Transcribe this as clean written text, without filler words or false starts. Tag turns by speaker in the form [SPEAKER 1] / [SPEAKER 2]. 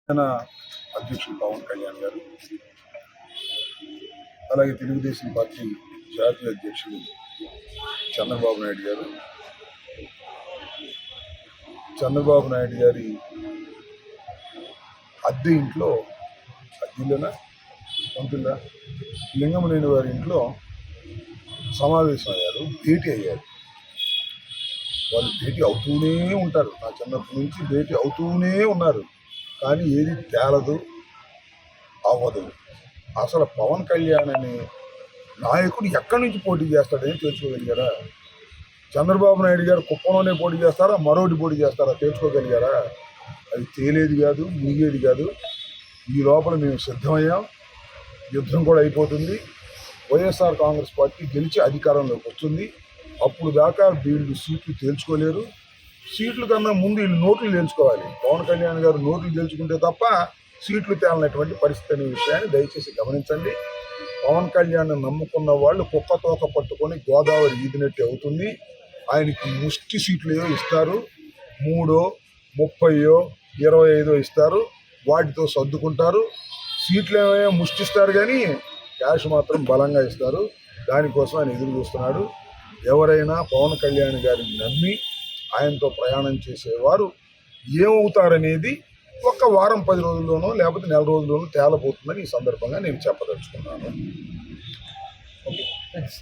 [SPEAKER 1] జన అధ్యక్షులు పవన్ కళ్యాణ్ గారు, అలాగే తెలుగుదేశం పార్టీ జాతీయ అధ్యక్షులు చంద్రబాబు నాయుడు గారు, చంద్రబాబు నాయుడు గారి అద్దె ఇంట్లో అద్దెలోనా పంపిల్లా లింగమనేని వారి ఇంట్లో సమావేశం అయ్యారు, భేటీ అయ్యారు. వాళ్ళు భేటీ అవుతూనే ఉంటారు, నా చిన్నప్పటి నుంచి భేటీ అవుతూనే ఉన్నారు. కానీ ఏది తేలదు, అవ్వదు. అసలు పవన్ కళ్యాణ్ అనే నాయకుడు ఎక్కడి నుంచి పోటీ చేస్తాడని తెలుసుకోగలిగారా? చంద్రబాబు నాయుడు గారు కుప్పంలోనే పోటీ చేస్తారా, మరొకటి పోటీ చేస్తారా తెలుసుకోగలిగారా? అది తేలేది కాదు, మునిగేది కాదు. ఈ లోపల మేము సిద్ధమయ్యాం, యుద్ధం కూడా అయిపోతుంది. వైఎస్ఆర్ కాంగ్రెస్ పార్టీ గెలిచి అధికారంలోకి వస్తుంది. అప్పుడు దాకా వీళ్ళు సీట్లు తేల్చుకోలేరు. సీట్ల కన్నా ముందు వీళ్ళు నోట్లు తేల్చుకోవాలి. పవన్ కళ్యాణ్ గారు నోట్లు తేల్చుకుంటే తప్ప సీట్లు తేలనటువంటి పరిస్థితి అనే విషయాన్ని దయచేసి గమనించండి. పవన్ కళ్యాణ్ నమ్ముకున్న వాళ్ళు కుక్క తోక పట్టుకొని గోదావరి ఈదినట్టు అవుతుంది. ఆయనకి ముష్టి సీట్లు ఏవో ఇస్తారు, 3, 30, 25 ఇస్తారు. వాటితో సర్దుకుంటారు. సీట్లు ఏమో ముష్టిస్తారు కానీ క్యాష్ మాత్రం బలంగా ఇస్తారు. దానికోసం ఆయన ఎదురు చూస్తున్నాడు. ఎవరైనా పవన్ కళ్యాణ్ గారిని నమ్మి ఆయనతో ప్రయాణం చేసేవారు ఏమవుతారనేది ఒక వారం 10 రోజుల్లోనో లేకపోతే నెల రోజుల్లోనో తేలబోతుందని ఈ సందర్భంగా నేను చెప్పదలుచుకున్నాను. Okay, thanks.